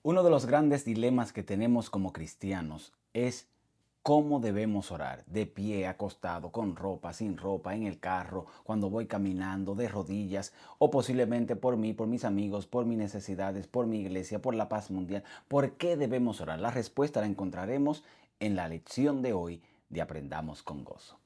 Uno de los grandes dilemas que tenemos como cristianos es cómo debemos orar, de pie, acostado, con ropa, sin ropa, en el carro, cuando voy caminando, de rodillas, o posiblemente por mí, por mis amigos, por mis necesidades, por mi iglesia, por la paz mundial. ¿Por qué debemos orar? La respuesta la encontraremos en la lección de hoy de Aprendamos con Gozo.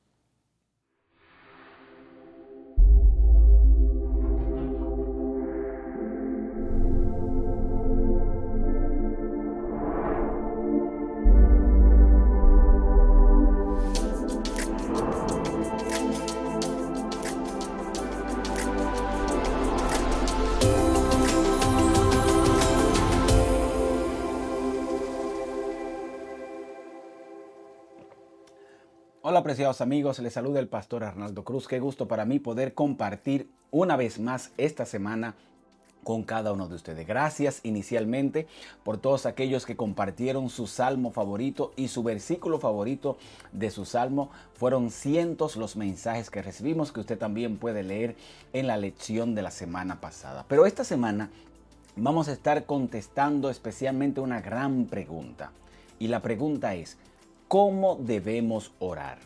Hola, apreciados amigos, les saluda el pastor Arnaldo Cruz. Qué gusto para mí poder compartir una vez más esta semana con cada uno de ustedes. Gracias inicialmente por todos aquellos que compartieron su salmo favorito y su versículo favorito de su salmo. Fueron cientos los mensajes que recibimos que usted también puede leer en la lección de la semana pasada. Pero esta semana vamos a estar contestando especialmente una gran pregunta. Y la pregunta es, ¿cómo debemos orar?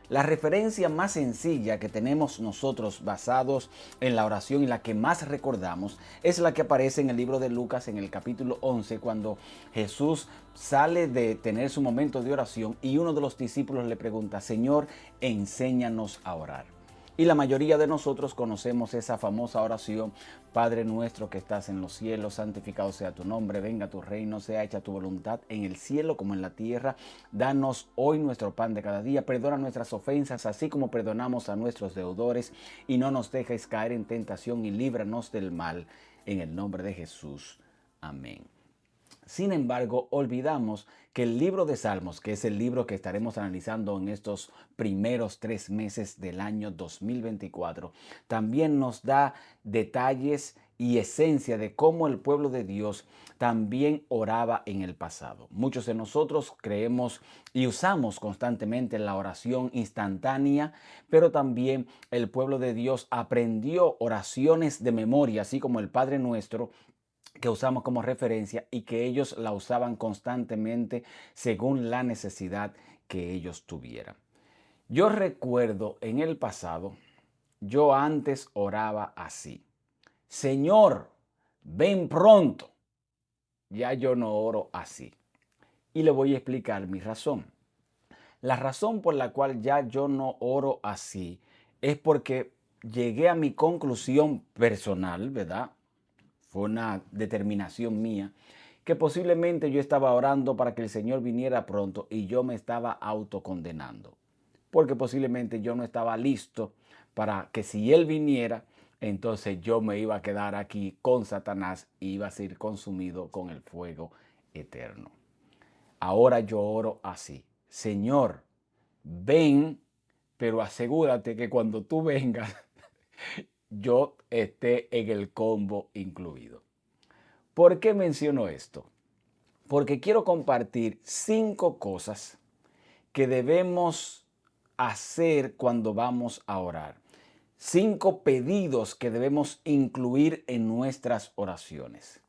La referencia más sencilla que tenemos nosotros basados en la oración y la que más recordamos es la que aparece en el libro de Lucas en el capítulo 11 cuando Jesús sale de tener su momento de oración y uno de los discípulos le pregunta, Señor, enséñanos a orar. Y la mayoría de nosotros conocemos esa famosa oración, Padre nuestro que estás en los cielos, santificado sea tu nombre, venga tu reino, sea hecha tu voluntad en el cielo como en la tierra. Danos hoy nuestro pan de cada día, perdona nuestras ofensas, así como perdonamos a nuestros deudores, y no nos dejes caer en tentación y líbranos del mal. En el nombre de Jesús. Amén. Sin embargo, olvidamos que el libro de Salmos, que es el libro que estaremos analizando en estos primeros 3 meses del año 2024, también nos da detalles y esencia de cómo el pueblo de Dios también oraba en el pasado. Muchos de nosotros creemos y usamos constantemente la oración instantánea, pero también el pueblo de Dios aprendió oraciones de memoria, así como el Padre Nuestro, que usamos como referencia y que ellos la usaban constantemente según la necesidad que ellos tuvieran. Yo recuerdo en el pasado, yo antes oraba así. Señor, ven pronto. Ya yo no oro así. Y le voy a explicar mi razón. La razón por la cual ya yo no oro así es porque llegué a mi conclusión personal, ¿verdad? Fue una determinación mía, que posiblemente yo estaba orando para que el Señor viniera pronto y yo me estaba autocondenando. Porque posiblemente yo no estaba listo para que si Él viniera, entonces yo me iba a quedar aquí con Satanás y iba a ser consumido con el fuego eterno. Ahora yo oro así. Señor, ven, pero asegúrate que cuando tú vengas, yo esté en el combo incluido. ¿Por qué menciono esto? Porque quiero compartir 5 cosas que debemos hacer cuando vamos a orar. 5 pedidos que debemos incluir en nuestras oraciones.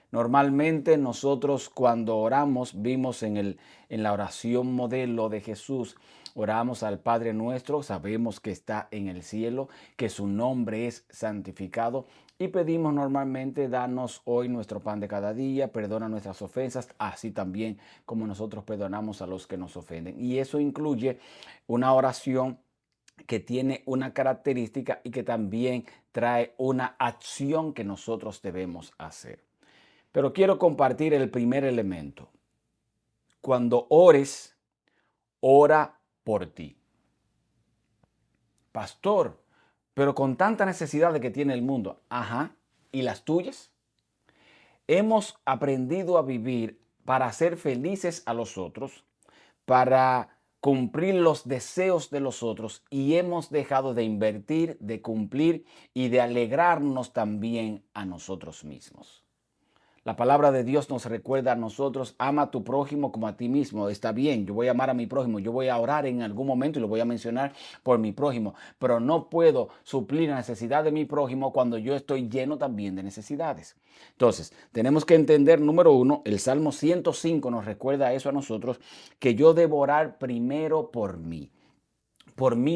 Normalmente nosotros cuando oramos, vimos en la oración modelo de Jesús, oramos al Padre nuestro, sabemos que está en el cielo, que su nombre es santificado y pedimos normalmente, danos hoy nuestro pan de cada día, perdona nuestras ofensas, así también como nosotros perdonamos a los que nos ofenden. Y eso incluye una oración que tiene una característica y que también trae una acción que nosotros debemos hacer. Pero quiero compartir el primer elemento. Cuando ores, ora por ti. Pastor, pero con tanta necesidad de que tiene el mundo. Ajá. ¿Y las tuyas? Hemos aprendido a vivir para hacer felices a los otros, para cumplir los deseos de los otros y hemos dejado de invertir, de cumplir y de alegrarnos también a nosotros mismos. La palabra de Dios nos recuerda a nosotros, ama a tu prójimo como a ti mismo. Está bien, yo voy a amar a mi prójimo, yo voy a orar en algún momento y lo voy a mencionar por mi prójimo, pero no puedo suplir la necesidad de mi prójimo cuando yo estoy lleno también de necesidades. Entonces, tenemos que entender, número uno, el Salmo 105 nos recuerda eso a nosotros, que yo debo orar primero por mi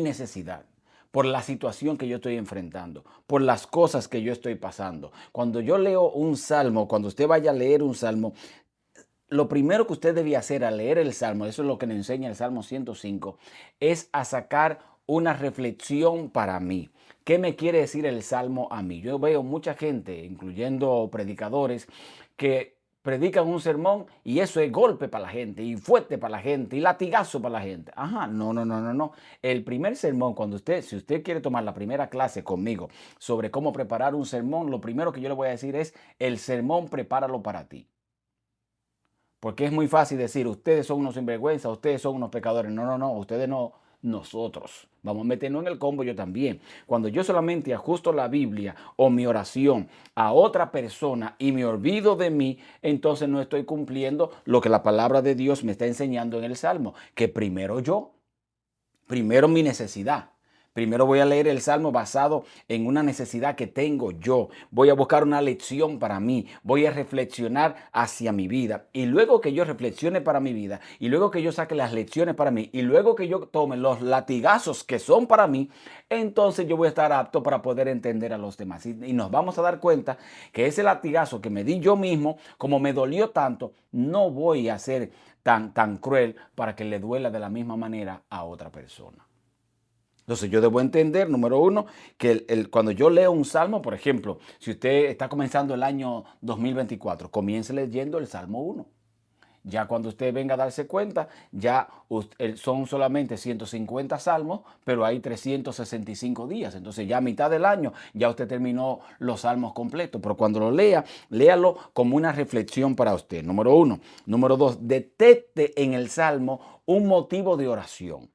necesidad, por la situación que yo estoy enfrentando, por las cosas que yo estoy pasando. Cuando yo leo un salmo, cuando usted vaya a leer un salmo, lo primero que usted debía hacer al leer el salmo, eso es lo que nos enseña el Salmo 105, es a sacar una reflexión para mí. ¿Qué me quiere decir el salmo a mí? Yo veo mucha gente, incluyendo predicadores, que predican un sermón y eso es golpe para la gente y fuerte para la gente y latigazo para la gente. Ajá, no, no, no, no, no. El primer sermón, si usted quiere tomar la primera clase conmigo sobre cómo preparar un sermón, lo primero que yo le voy a decir es, el sermón prepáralo para ti. Porque es muy fácil decir, ustedes son unos sinvergüenza, ustedes son unos pecadores. No, no, no, ustedes no, nosotros. Vamos a meternos en el combo yo también. Cuando yo solamente ajusto la Biblia o mi oración a otra persona y me olvido de mí, entonces no estoy cumpliendo lo que la palabra de Dios me está enseñando en el Salmo, que primero yo, primero mi necesidad. Primero voy a leer el Salmo basado en una necesidad que tengo yo. Voy a buscar una lección para mí. Voy a reflexionar hacia mi vida. Y luego que yo reflexione para mi vida, y luego que yo saque las lecciones para mí, y luego que yo tome los latigazos que son para mí, entonces yo voy a estar apto para poder entender a los demás. Y nos vamos a dar cuenta que ese latigazo que me di yo mismo, como me dolió tanto, no voy a ser tan cruel para que le duela de la misma manera a otra persona. Entonces yo debo entender, número uno, que cuando yo leo un salmo, por ejemplo, si usted está comenzando el año 2024, comience leyendo el Salmo 1. Ya cuando usted venga a darse cuenta, ya son solamente 150 salmos, pero hay 365 días. Entonces ya a mitad del año ya usted terminó los salmos completos. Pero cuando lo lea, léalo como una reflexión para usted. Número uno. Número dos, detecte en el salmo un motivo de oración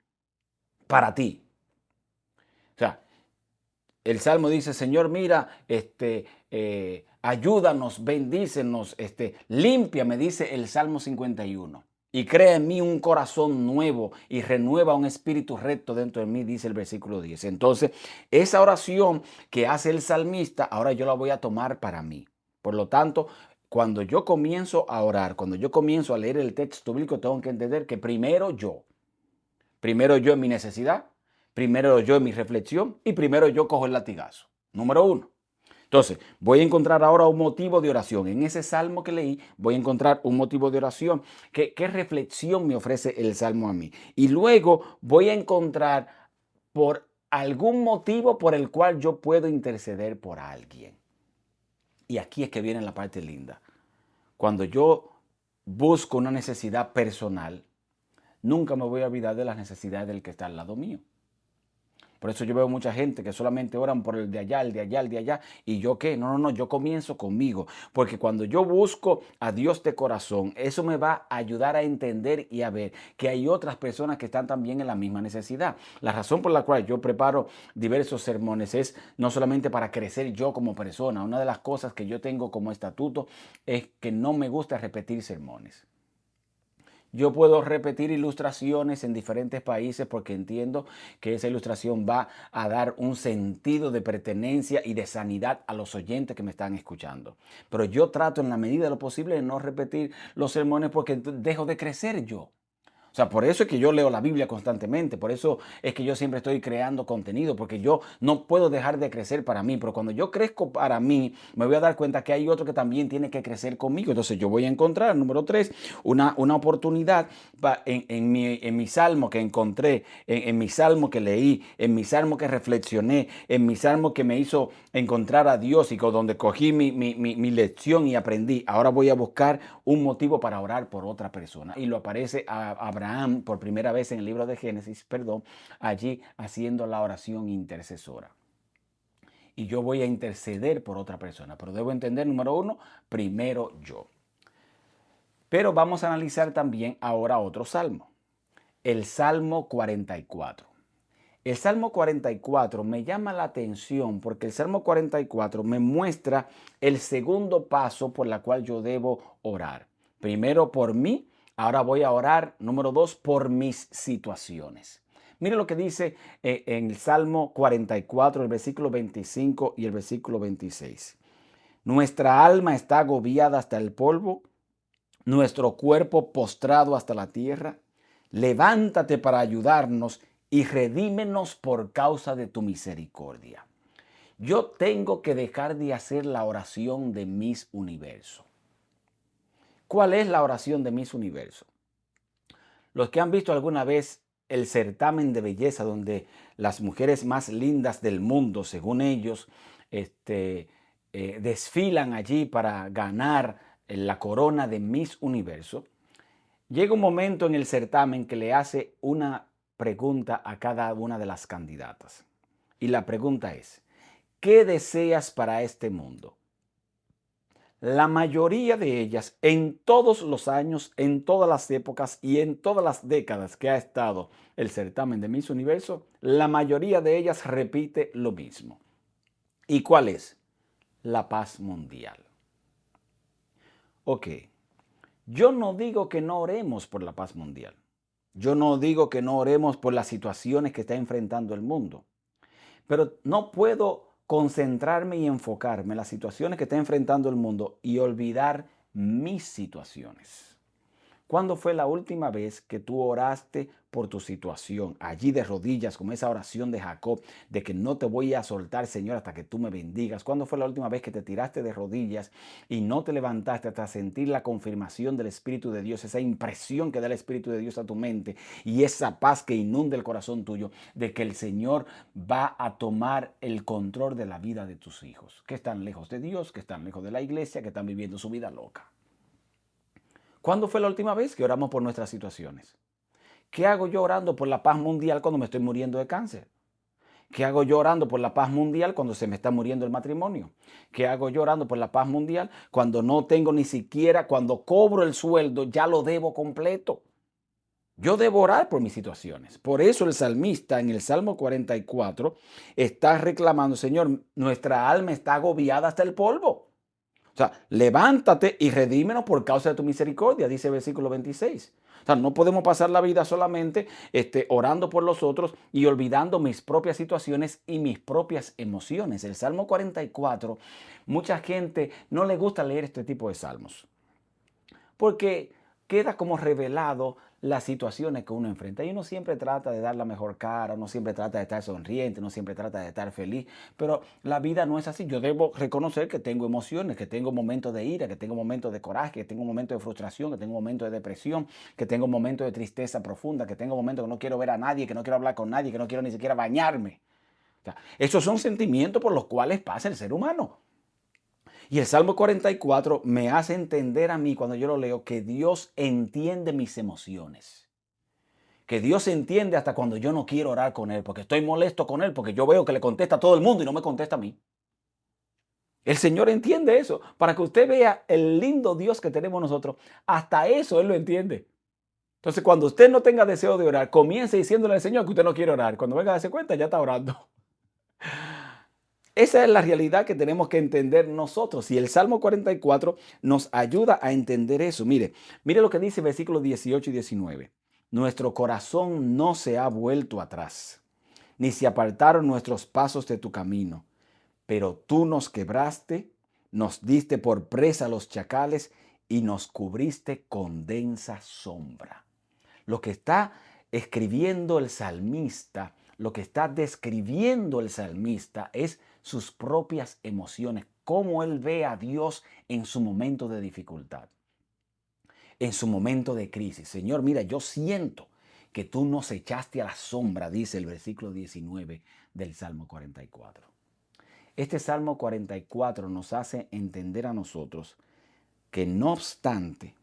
para ti. O sea, el Salmo dice, Señor, mira, ayúdanos, bendícenos, límpiame, dice el Salmo 51. Y crea en mí un corazón nuevo y renueva un espíritu recto dentro de mí, dice el versículo 10. Entonces, esa oración que hace el salmista, ahora yo la voy a tomar para mí. Por lo tanto, cuando yo comienzo a orar, cuando yo comienzo a leer el texto bíblico, tengo que entender que primero yo en mi necesidad, primero yo en mi reflexión y primero yo cojo el latigazo. Número uno. Entonces, voy a encontrar ahora un motivo de oración. En ese salmo que leí, voy a encontrar un motivo de oración. ¿Qué reflexión me ofrece el salmo a mí? Y luego voy a encontrar por algún motivo por el cual yo puedo interceder por alguien. Y aquí es que viene la parte linda. Cuando yo busco una necesidad personal, nunca me voy a olvidar de las necesidades del que está al lado mío. Por eso yo veo mucha gente que solamente oran por el de allá, el de allá, el de allá. ¿Y yo qué? No, no, no, yo comienzo conmigo. Porque cuando yo busco a Dios de corazón, eso me va a ayudar a entender y a ver que hay otras personas que están también en la misma necesidad. La razón por la cual yo preparo diversos sermones es no solamente para crecer yo como persona. Una de las cosas que yo tengo como estatuto es que no me gusta repetir sermones. Yo puedo repetir ilustraciones en diferentes países porque entiendo que esa ilustración va a dar un sentido de pertenencia y de sanidad a los oyentes que me están escuchando. Pero yo trato en la medida de lo posible de no repetir los sermones porque dejo de crecer yo. O sea, por eso es que yo leo la Biblia constantemente, por eso es que yo siempre estoy creando contenido, porque yo no puedo dejar de crecer para mí, pero cuando yo crezco para mí, me voy a dar cuenta que hay otro que también tiene que crecer conmigo. Entonces yo voy a encontrar, número tres, una oportunidad en mi salmo que encontré, en mi salmo que leí, en mi salmo que reflexioné, en mi salmo que me hizo encontrar a Dios y donde cogí mi lección y aprendí. Ahora voy a buscar un motivo para orar por otra persona. Y lo aparece a Abraham por primera vez en el libro de Génesis, allí haciendo la oración intercesora. Y yo voy a interceder por otra persona, pero debo entender, número uno, primero yo. Pero vamos a analizar también ahora otro salmo, el Salmo 44. El Salmo 44 me llama la atención porque el Salmo 44 me muestra el segundo paso por la cual yo debo orar. Primero por mí, ahora voy a orar, número dos, por mis situaciones. Mire lo que dice en el Salmo 44, el versículo 25 y el versículo 26. Nuestra alma está agobiada hasta el polvo, nuestro cuerpo postrado hasta la tierra. Levántate para ayudarnos y redímenos por causa de tu misericordia. Yo tengo que dejar de hacer la oración de Miss Universo. ¿Cuál es la oración de Miss Universo? Los que han visto alguna vez el certamen de belleza donde las mujeres más lindas del mundo, según ellos, desfilan allí para ganar la corona de Miss Universo, llega un momento en el certamen que le hace una pregunta a cada una de las candidatas. Y la pregunta es, ¿qué deseas para este mundo? La mayoría de ellas, en todos los años, en todas las épocas y en todas las décadas que ha estado el certamen de Miss Universo, la mayoría de ellas repite lo mismo. ¿Y cuál es? La paz mundial. Ok, yo no digo que no oremos por la paz mundial. Yo no digo que no oremos por las situaciones que está enfrentando el mundo. Pero no puedo concentrarme y enfocarme en las situaciones que está enfrentando el mundo y olvidar mis situaciones. ¿Cuándo fue la última vez que tú oraste por tu situación? Allí de rodillas, como esa oración de Jacob, de que no te voy a soltar, Señor, hasta que tú me bendigas. ¿Cuándo fue la última vez que te tiraste de rodillas y no te levantaste hasta sentir la confirmación del Espíritu de Dios, esa impresión que da el Espíritu de Dios a tu mente y esa paz que inunda el corazón tuyo de que el Señor va a tomar el control de la vida de tus hijos, que están lejos de Dios, que están lejos de la iglesia, que están viviendo su vida loca? ¿Cuándo fue la última vez que oramos por nuestras situaciones? ¿Qué hago yo orando por la paz mundial cuando me estoy muriendo de cáncer? ¿Qué hago yo orando por la paz mundial cuando se me está muriendo el matrimonio? ¿Qué hago yo orando por la paz mundial cuando no tengo ni siquiera, cuando cobro el sueldo, ya lo debo completo? Yo debo orar por mis situaciones. Por eso el salmista en el Salmo 44 está reclamando, Señor, nuestra alma está agobiada hasta el polvo. O sea, levántate y redímenos por causa de tu misericordia, dice el versículo 26. O sea, no podemos pasar la vida solamente orando por los otros y olvidando mis propias situaciones y mis propias emociones. El Salmo 44, mucha gente no le gusta leer este tipo de salmos porque queda como revelado las situaciones que uno enfrenta. Y uno siempre trata de dar la mejor cara, uno siempre trata de estar sonriente, uno siempre trata de estar feliz, pero la vida no es así. Yo debo reconocer que tengo emociones, que tengo momentos de ira, que tengo momentos de coraje, que tengo momentos de frustración, que tengo momentos de depresión, que tengo momentos de tristeza profunda, que tengo momentos que no quiero ver a nadie, que no quiero hablar con nadie, que no quiero ni siquiera bañarme. O sea, esos son sentimientos por los cuales pasa el ser humano. Y el Salmo 44 me hace entender a mí cuando yo lo leo que Dios entiende mis emociones. Que Dios entiende hasta cuando yo no quiero orar con Él, porque estoy molesto con Él, porque yo veo que le contesta a todo el mundo y no me contesta a mí. El Señor entiende eso. Para que usted vea el lindo Dios que tenemos nosotros, hasta eso Él lo entiende. Entonces, cuando usted no tenga deseo de orar, comience diciéndole al Señor que usted no quiere orar. Cuando venga a darse cuenta, ya está orando. Esa es la realidad que tenemos que entender nosotros. Y el Salmo 44 nos ayuda a entender eso. Mire lo que dice versículos 18 y 19. Nuestro corazón no se ha vuelto atrás, ni se apartaron nuestros pasos de tu camino. Pero tú nos quebraste, nos diste por presa a los chacales y nos cubriste con densa sombra. Lo que está escribiendo el salmista, lo que está describiendo el salmista es sus propias emociones, cómo él ve a Dios en su momento de dificultad, en su momento de crisis. Señor, mira, yo siento que tú nos echaste a la sombra, dice el versículo 19 del Salmo 44. Este Salmo 44 nos hace entender a nosotros que no obstante,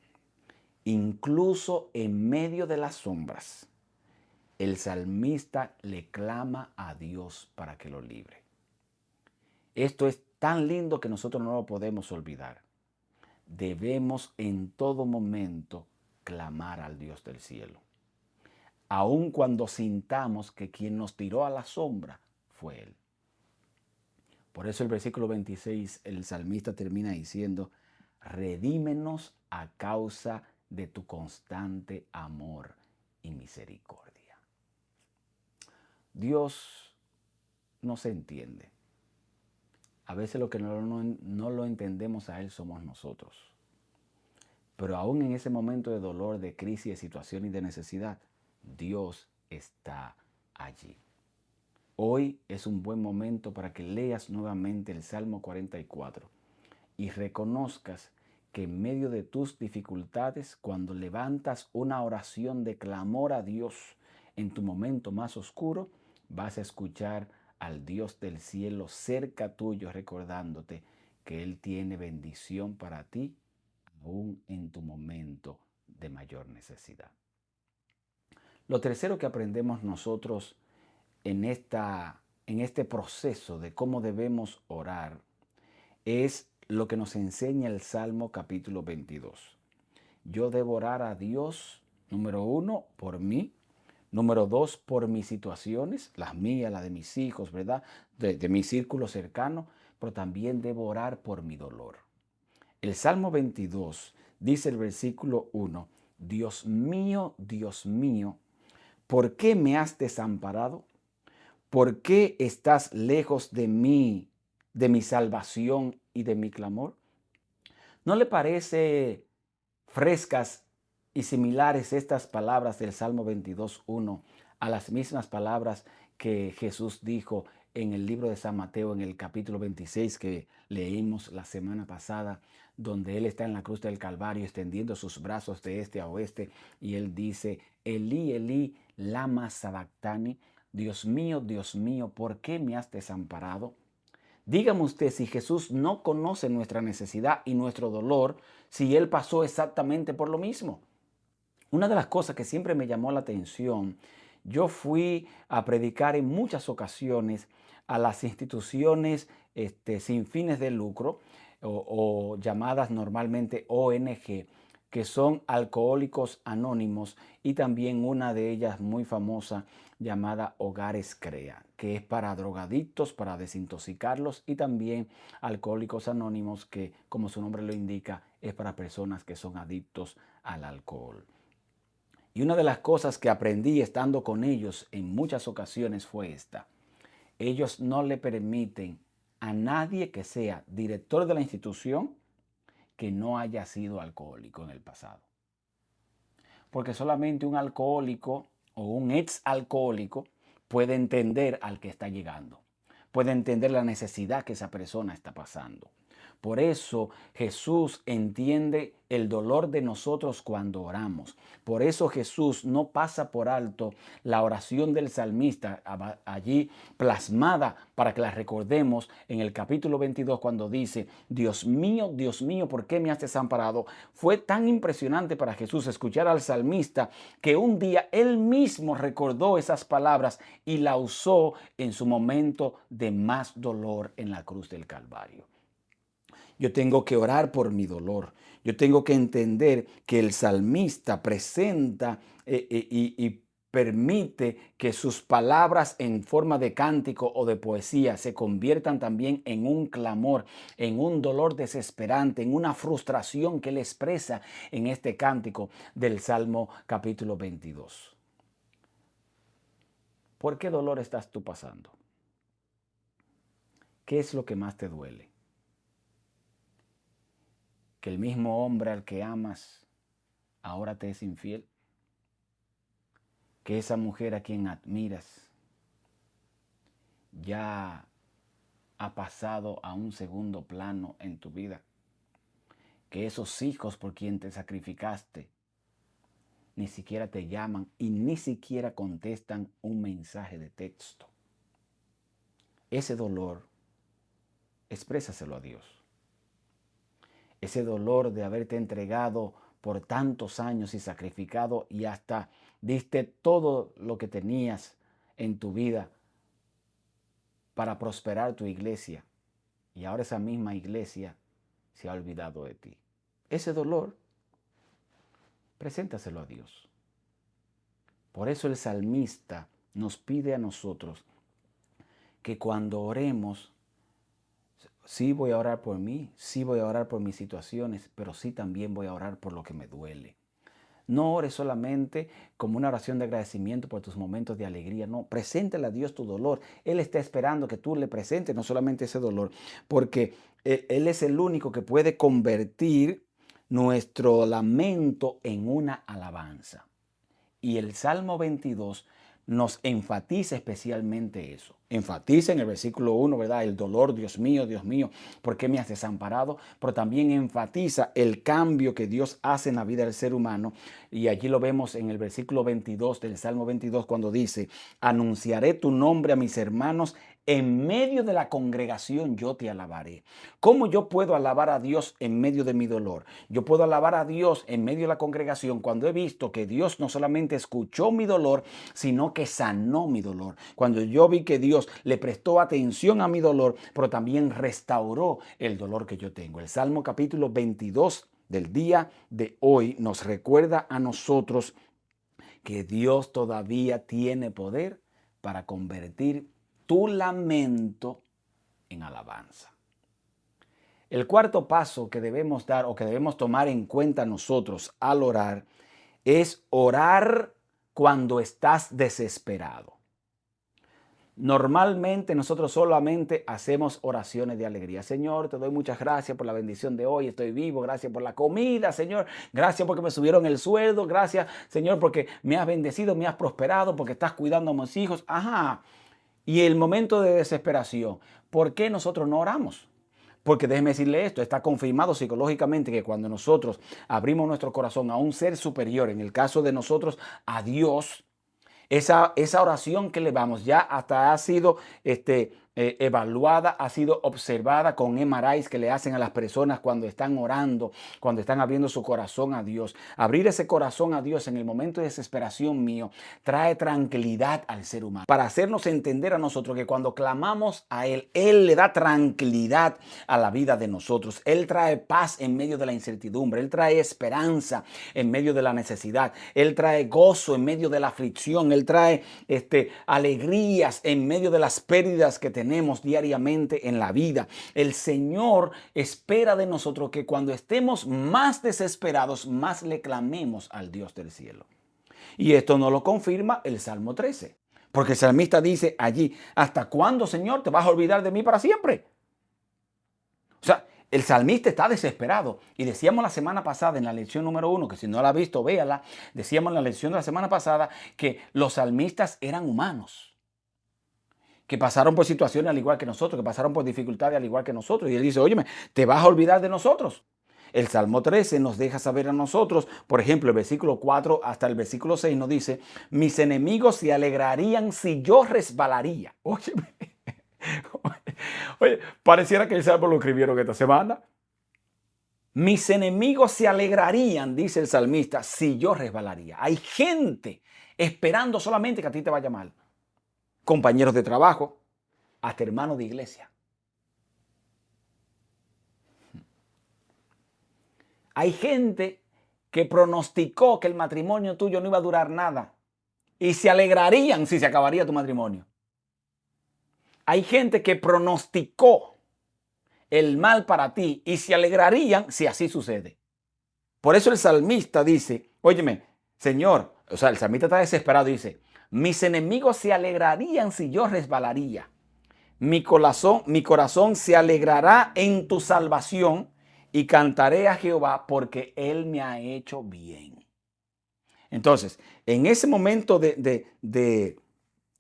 incluso en medio de las sombras, el salmista le clama a Dios para que lo libre. Esto es tan lindo que nosotros no lo podemos olvidar. Debemos en todo momento clamar al Dios del cielo. aun cuando sintamos que quien nos tiró a la sombra fue Él. Por eso el versículo 26, el salmista termina diciendo, redímenos a causa de tu constante amor y misericordia. Dios no se entiende. A veces lo que no lo entendemos a Él somos nosotros. Pero aún en ese momento de dolor, de crisis, de situación y de necesidad, Dios está allí. Hoy es un buen momento para que leas nuevamente el Salmo 44 y reconozcas que en medio de tus dificultades, cuando levantas una oración de clamor a Dios en tu momento más oscuro, vas a escuchar al Dios del cielo cerca tuyo recordándote que Él tiene bendición para ti aún en tu momento de mayor necesidad. Lo tercero que aprendemos nosotros en este proceso de cómo debemos orar es lo que nos enseña el Salmo capítulo 22. Yo debo orar a Dios, número 1, por mí. Número 2, por mis situaciones, las mías, las de mis hijos, ¿verdad? De mi círculo cercano, pero también debo orar por mi dolor. El Salmo 22 dice el versículo 1, Dios mío, ¿por qué me has desamparado? ¿Por qué estás lejos de mí, de mi salvación y de mi clamor? ¿No le parece frescas y similares estas palabras del Salmo 22:1 a las mismas palabras que Jesús dijo en el libro de San Mateo en el capítulo 26 que leímos la semana pasada, donde Él está en la cruz del Calvario extendiendo sus brazos de este a oeste y Él dice, Elí, Elí, lama sabactani, Dios mío, ¿por qué me has desamparado? Dígame usted si Jesús no conoce nuestra necesidad y nuestro dolor, si Él pasó exactamente por lo mismo. Una de las cosas que siempre me llamó la atención, yo fui a predicar en muchas ocasiones a las instituciones sin fines de lucro o llamadas normalmente ONG, que son Alcohólicos Anónimos y también una de ellas muy famosa llamada Hogares Crea, que es para drogadictos, para desintoxicarlos y también Alcohólicos Anónimos, que como su nombre lo indica, es para personas que son adictos al alcohol. Y una de las cosas que aprendí estando con ellos en muchas ocasiones fue esta. Ellos no le permiten a nadie que sea director de la institución que no haya sido alcohólico en el pasado. Porque solamente un alcohólico o un ex alcohólico puede entender al que está llegando. Puede entender la necesidad que esa persona está pasando. Por eso Jesús entiende el dolor de nosotros cuando oramos. Por eso Jesús no pasa por alto la oración del salmista allí plasmada para que la recordemos en el capítulo 22 cuando dice, Dios mío, ¿por qué me has desamparado? Fue tan impresionante para Jesús escuchar al salmista que un día él mismo recordó esas palabras y la usó en su momento de más dolor en la cruz del Calvario. Yo tengo que orar por mi dolor. Yo tengo que entender que el salmista presenta y permite que sus palabras en forma de cántico o de poesía se conviertan también en un clamor, en un dolor desesperante, en una frustración que él expresa en este cántico del Salmo capítulo 22. ¿Por qué dolor estás tú pasando? ¿Qué es lo que más te duele? ¿Que el mismo hombre al que amas ahora te es infiel? ¿Que esa mujer a quien admiras ya ha pasado a un segundo plano en tu vida? ¿Que esos hijos por quien te sacrificaste ni siquiera te llaman y ni siquiera contestan un mensaje de texto? Ese dolor, exprésaselo a Dios. Ese dolor de haberte entregado por tantos años y sacrificado y hasta diste todo lo que tenías en tu vida para prosperar tu iglesia y ahora esa misma iglesia se ha olvidado de ti. Ese dolor, preséntaselo a Dios. Por eso el salmista nos pide a nosotros que cuando oremos, sí voy a orar por mí, sí voy a orar por mis situaciones, pero sí también voy a orar por lo que me duele. No ores solamente como una oración de agradecimiento por tus momentos de alegría. No, preséntale a Dios tu dolor. Él está esperando que tú le presentes no solamente ese dolor, porque Él es el único que puede convertir nuestro lamento en una alabanza. Y el Salmo 22 nos enfatiza especialmente eso. Enfatiza en el versículo 1, ¿verdad? El dolor, Dios mío, ¿por qué me has desamparado? Pero también enfatiza el cambio que Dios hace en la vida del ser humano. Y allí lo vemos en el versículo 22 del Salmo 22 cuando dice, anunciaré tu nombre a mis hermanos, en medio de la congregación yo te alabaré. ¿Cómo yo puedo alabar a Dios en medio de mi dolor? Yo puedo alabar a Dios en medio de la congregación cuando he visto que Dios no solamente escuchó mi dolor, sino que sanó mi dolor. Cuando yo vi que Dios le prestó atención a mi dolor, pero también restauró el dolor que yo tengo. El Salmo capítulo 22 del día de hoy nos recuerda a nosotros que Dios todavía tiene poder para convertir tu lamento en alabanza. El cuarto paso que debemos dar o que debemos tomar en cuenta nosotros al orar es orar cuando estás desesperado. Normalmente nosotros solamente hacemos oraciones de alegría. Señor, te doy muchas gracias por la bendición de hoy. Estoy vivo. Gracias por la comida, Señor. Gracias porque me subieron el sueldo. Gracias, Señor, porque me has bendecido, me has prosperado, porque estás cuidando a mis hijos. Ajá. Y el momento de desesperación, ¿por qué nosotros no oramos? Porque déjeme decirle esto, está confirmado psicológicamente que cuando nosotros abrimos nuestro corazón a un ser superior, en el caso de nosotros a Dios, esa oración que le vamos ya hasta ha sido evaluada, ha sido observada con MRIs que le hacen a las personas cuando están orando, cuando están abriendo su corazón a Dios. Abrir ese corazón a Dios en el momento de desesperación mío trae tranquilidad al ser humano. Para hacernos entender a nosotros que cuando clamamos a Él, Él le da tranquilidad a la vida de nosotros. Él trae paz en medio de la incertidumbre. Él trae esperanza en medio de la necesidad. Él trae gozo en medio de la aflicción. Él trae alegrías en medio de las pérdidas que tenemos diariamente en la vida. El Señor espera de nosotros que cuando estemos más desesperados, más le clamemos al Dios del cielo. Y esto nos lo confirma el Salmo 13. Porque el salmista dice allí, ¿hasta cuándo, Señor, te vas a olvidar de mí para siempre? O sea, el salmista está desesperado. Y decíamos la semana pasada en la lección número 1, que si no la ha visto, véala. Decíamos en la lección de la semana pasada que los salmistas eran humanos, que pasaron por situaciones al igual que nosotros, que pasaron por dificultades al igual que nosotros. Y él dice, óyeme, ¿te vas a olvidar de nosotros? El Salmo 13 nos deja saber a nosotros, por ejemplo, el versículo 4 hasta el versículo 6 nos dice, mis enemigos se alegrarían si yo resbalaría. Óyeme. Oye, pareciera que el Salmo lo escribieron esta semana. Mis enemigos se alegrarían, dice el salmista, si yo resbalaría. Hay gente esperando solamente que a ti te vaya mal. Compañeros de trabajo, hasta hermanos de iglesia. Hay gente que pronosticó que el matrimonio tuyo no iba a durar nada y se alegrarían si se acabaría tu matrimonio. Hay gente que pronosticó el mal para ti y se alegrarían si así sucede. Por eso el salmista dice, óyeme, Señor, o sea, el salmista está desesperado, dice, mis enemigos se alegrarían si yo resbalaría. Mi corazón se alegrará en tu salvación y cantaré a Jehová porque Él me ha hecho bien. Entonces, en ese momento de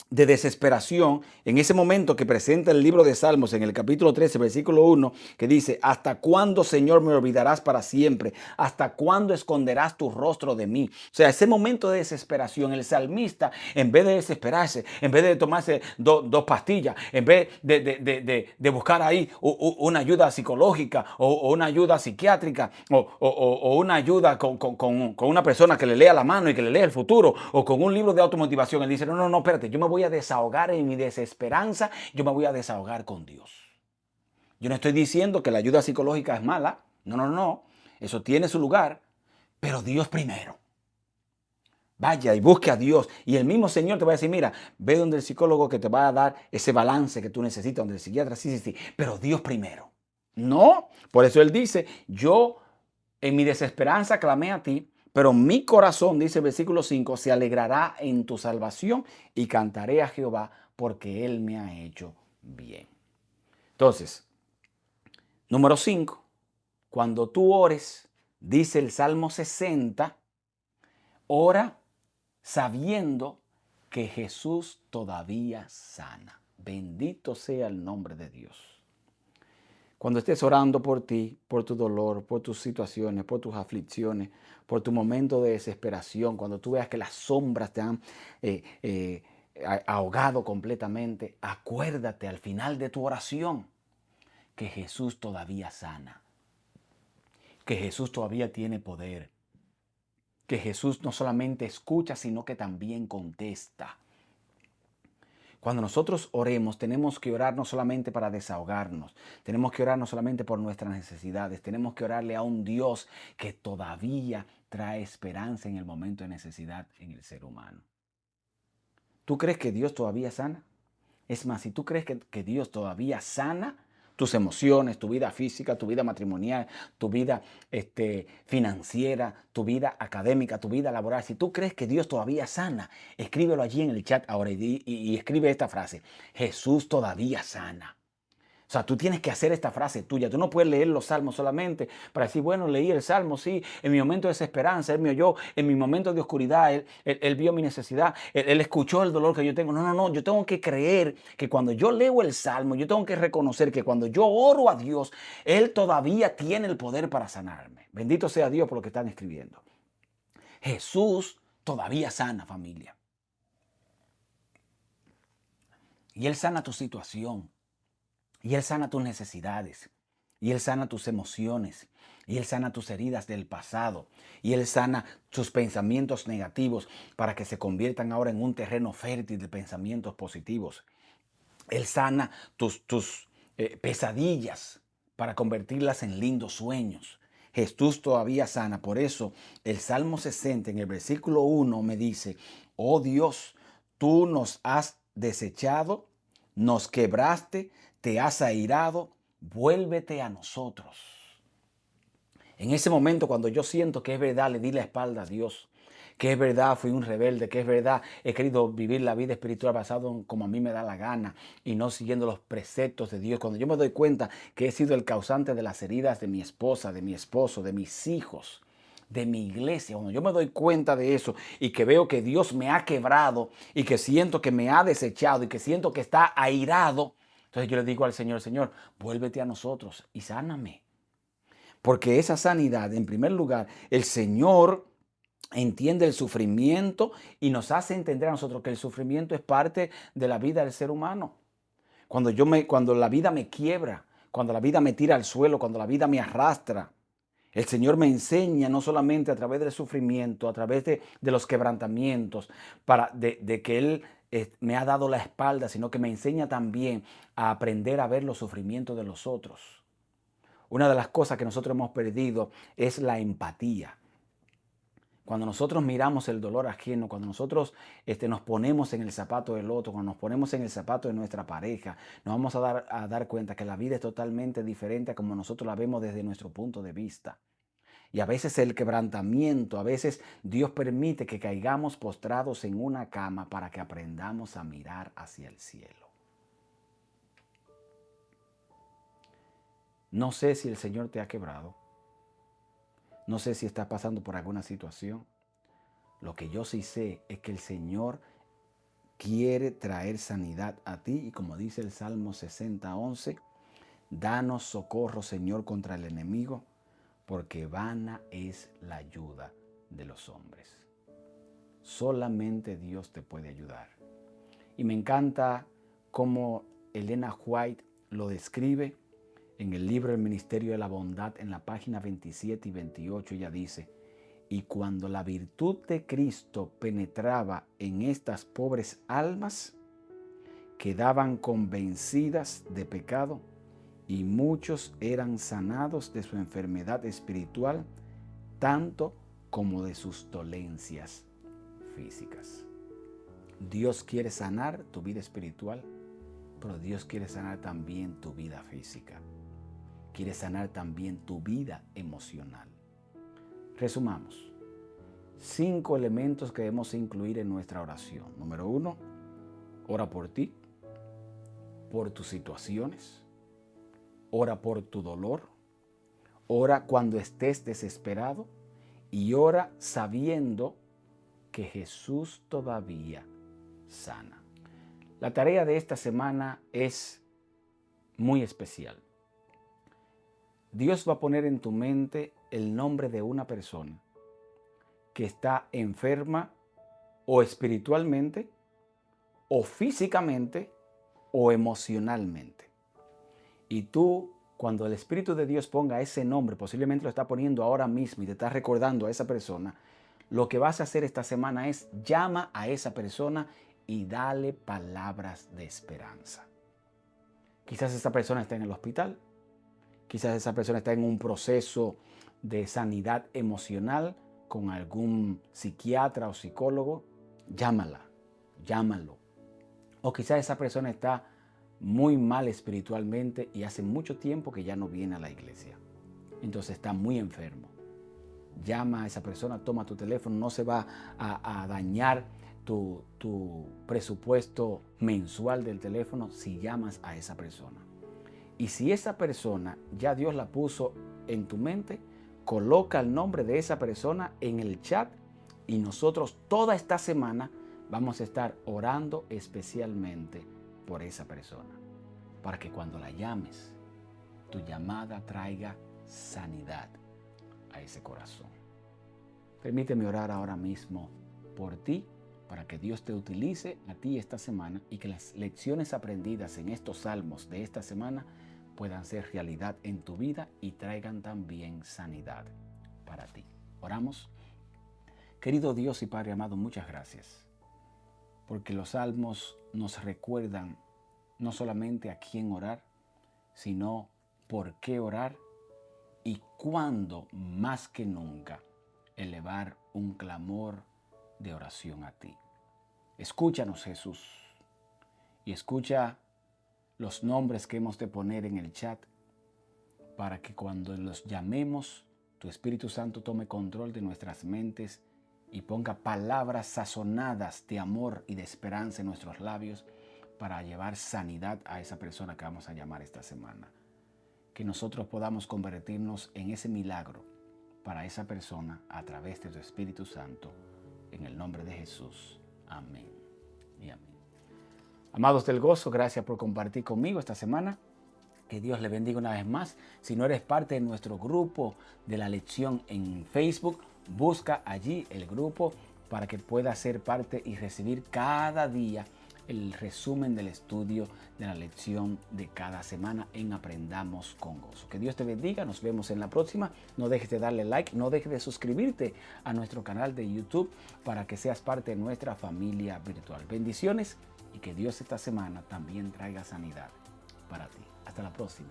desesperación, en ese momento que presenta el libro de Salmos en el capítulo 13, versículo 1, que dice, ¿hasta cuándo, Señor, me olvidarás para siempre? ¿Hasta cuándo esconderás tu rostro de mí? O sea, ese momento de desesperación, el salmista, en vez de desesperarse, en vez de tomarse dos pastillas, en vez de buscar ahí una ayuda psicológica o una ayuda psiquiátrica o una ayuda con una persona que le lea la mano y que le lea el futuro o con un libro de automotivación, él dice, no, espérate, yo me voy a desahogar en mi desesperanza, yo me voy a desahogar con Dios. Yo no estoy diciendo que la ayuda psicológica es mala, no, eso tiene su lugar, pero Dios primero. Vaya y busque a Dios. Y el mismo Señor te va a decir, mira, ve donde el psicólogo que te va a dar ese balance que tú necesitas, donde el psiquiatra, sí, sí, sí. Pero Dios primero. No, por eso Él dice, yo en mi desesperanza clamé a ti, pero mi corazón, dice el versículo 5, se alegrará en tu salvación y cantaré a Jehová porque Él me ha hecho bien. Entonces, número 5, cuando tú ores, dice el Salmo 60, ora sabiendo que Jesús todavía sana. Bendito sea el nombre de Dios. Cuando estés orando por ti, por tu dolor, por tus situaciones, por tus aflicciones, por tu momento de desesperación, cuando tú veas que las sombras te han ahogado completamente, acuérdate al final de tu oración que Jesús todavía sana, que Jesús todavía tiene poder, que Jesús no solamente escucha, sino que también contesta. Cuando nosotros oremos, tenemos que orar no solamente para desahogarnos, tenemos que orar no solamente por nuestras necesidades, tenemos que orarle a un Dios que todavía trae esperanza en el momento de necesidad en el ser humano. ¿Tú crees que Dios todavía sana? Es más, si tú crees que Dios todavía sana tus emociones, tu vida física, tu vida matrimonial, tu vida financiera, tu vida académica, tu vida laboral, si tú crees que Dios todavía sana, escríbelo allí en el chat ahora y escribe esta frase: Jesús todavía sana. O sea, tú tienes que hacer esta frase tuya. Tú no puedes leer los salmos solamente para decir, bueno, leí el salmo, sí, en mi momento de desesperanza, Él me oyó, en mi momento de oscuridad, Él vio mi necesidad, él escuchó el dolor que yo tengo. No, no, no, yo tengo que creer que cuando yo leo el salmo, yo tengo que reconocer que cuando yo oro a Dios, Él todavía tiene el poder para sanarme. Bendito sea Dios por lo que están escribiendo. Jesús todavía sana, familia. Y Él sana tu situación. Y Él sana tus necesidades. Y Él sana tus emociones. Y Él sana tus heridas del pasado. Y Él sana tus pensamientos negativos para que se conviertan ahora en un terreno fértil de pensamientos positivos. Él sana tus pesadillas para convertirlas en lindos sueños. Jesús todavía sana. Por eso el Salmo 60 en el versículo 1 me dice, oh Dios, tú nos has desechado, nos quebraste, te has airado, vuélvete a nosotros. En ese momento, cuando yo siento que es verdad, le di la espalda a Dios, que es verdad, fui un rebelde, que es verdad, he querido vivir la vida espiritual basado como a mí me da la gana y no siguiendo los preceptos de Dios. Cuando yo me doy cuenta que he sido el causante de las heridas de mi esposa, de mi esposo, de mis hijos, de mi iglesia, cuando yo me doy cuenta de eso y que veo que Dios me ha quebrado y que siento que me ha desechado y que siento que está airado, entonces yo le digo al Señor, Señor, vuélvete a nosotros y sáname. Porque esa sanidad, en primer lugar, el Señor entiende el sufrimiento y nos hace entender a nosotros que el sufrimiento es parte de la vida del ser humano. Cuando la vida me quiebra, cuando la vida me tira al suelo, cuando la vida me arrastra, el Señor me enseña no solamente a través del sufrimiento, a través de los quebrantamientos, de que Él me ha dado la espalda, sino que me enseña también a aprender a ver los sufrimientos de los otros. Una de las cosas que nosotros hemos perdido es la empatía. Cuando nosotros miramos el dolor ajeno, cuando nosotros nos ponemos en el zapato del otro, cuando nos ponemos en el zapato de nuestra pareja, nos vamos a dar cuenta que la vida es totalmente diferente a como nosotros la vemos desde nuestro punto de vista. Y a veces el quebrantamiento, a veces Dios permite que caigamos postrados en una cama para que aprendamos a mirar hacia el cielo. No sé si el Señor te ha quebrado. No sé si estás pasando por alguna situación. Lo que yo sí sé es que el Señor quiere traer sanidad a ti y como dice el Salmo 60:11, danos socorro, Señor, contra el enemigo, porque vana es la ayuda de los hombres. Solamente Dios te puede ayudar. Y me encanta cómo Elena White lo describe en el libro El Ministerio de la Bondad, en la página 27 y 28, ella dice, y cuando la virtud de Cristo penetraba en estas pobres almas, quedaban convencidas de pecado y muchos eran sanados de su enfermedad espiritual, tanto como de sus dolencias físicas. Dios quiere sanar tu vida espiritual, pero Dios quiere sanar también tu vida física. Quiere sanar también tu vida emocional. Resumamos. 5 elementos que debemos incluir en nuestra oración. Número 1, ora por ti, por tus situaciones, ora por tu dolor, ora cuando estés desesperado y ora sabiendo que Jesús todavía sana. La tarea de esta semana es muy especial. Dios va a poner en tu mente el nombre de una persona que está enferma o espiritualmente, o físicamente, o emocionalmente. Y tú, cuando el Espíritu de Dios ponga ese nombre, posiblemente lo está poniendo ahora mismo y te está recordando a esa persona, lo que vas a hacer esta semana es llama a esa persona y dale palabras de esperanza. Quizás esa persona está en el hospital, quizás esa persona está en un proceso de sanidad emocional con algún psiquiatra o psicólogo. Llámala, llámalo. O quizás esa persona está muy mal espiritualmente y hace mucho tiempo que ya no viene a la iglesia. Entonces está muy enfermo. Llama a esa persona, toma tu teléfono, no se va a dañar tu presupuesto mensual del teléfono si llamas a esa persona. Y si esa persona ya Dios la puso en tu mente, coloca el nombre de esa persona en el chat y nosotros toda esta semana vamos a estar orando especialmente por esa persona, para que cuando la llames, tu llamada traiga sanidad a ese corazón. Permíteme orar ahora mismo por ti, para que Dios te utilice a ti esta semana y que las lecciones aprendidas en estos salmos de esta semana puedan ser realidad en tu vida y traigan también sanidad para ti. Oramos. Querido Dios y Padre amado, muchas gracias, porque los salmos nos recuerdan no solamente a quién orar, sino por qué orar y cuándo más que nunca elevar un clamor de oración a ti. Escúchanos, Jesús, y escucha los nombres que hemos de poner en el chat para que cuando los llamemos, tu Espíritu Santo tome control de nuestras mentes y ponga palabras sazonadas de amor y de esperanza en nuestros labios para llevar sanidad a esa persona que vamos a llamar esta semana. Que nosotros podamos convertirnos en ese milagro para esa persona a través de tu Espíritu Santo. En el nombre de Jesús. Amén y amén. Amados del gozo, gracias por compartir conmigo esta semana. Que Dios le bendiga una vez más. Si no eres parte de nuestro grupo de la lección en Facebook, busca allí el grupo para que puedas ser parte y recibir cada día el resumen del estudio de la lección de cada semana en Aprendamos con Gozo. Que Dios te bendiga, nos vemos en la próxima. No dejes de darle like, no dejes de suscribirte a nuestro canal de YouTube para que seas parte de nuestra familia virtual. Bendiciones y que Dios esta semana también traiga sanidad para ti. Hasta la próxima.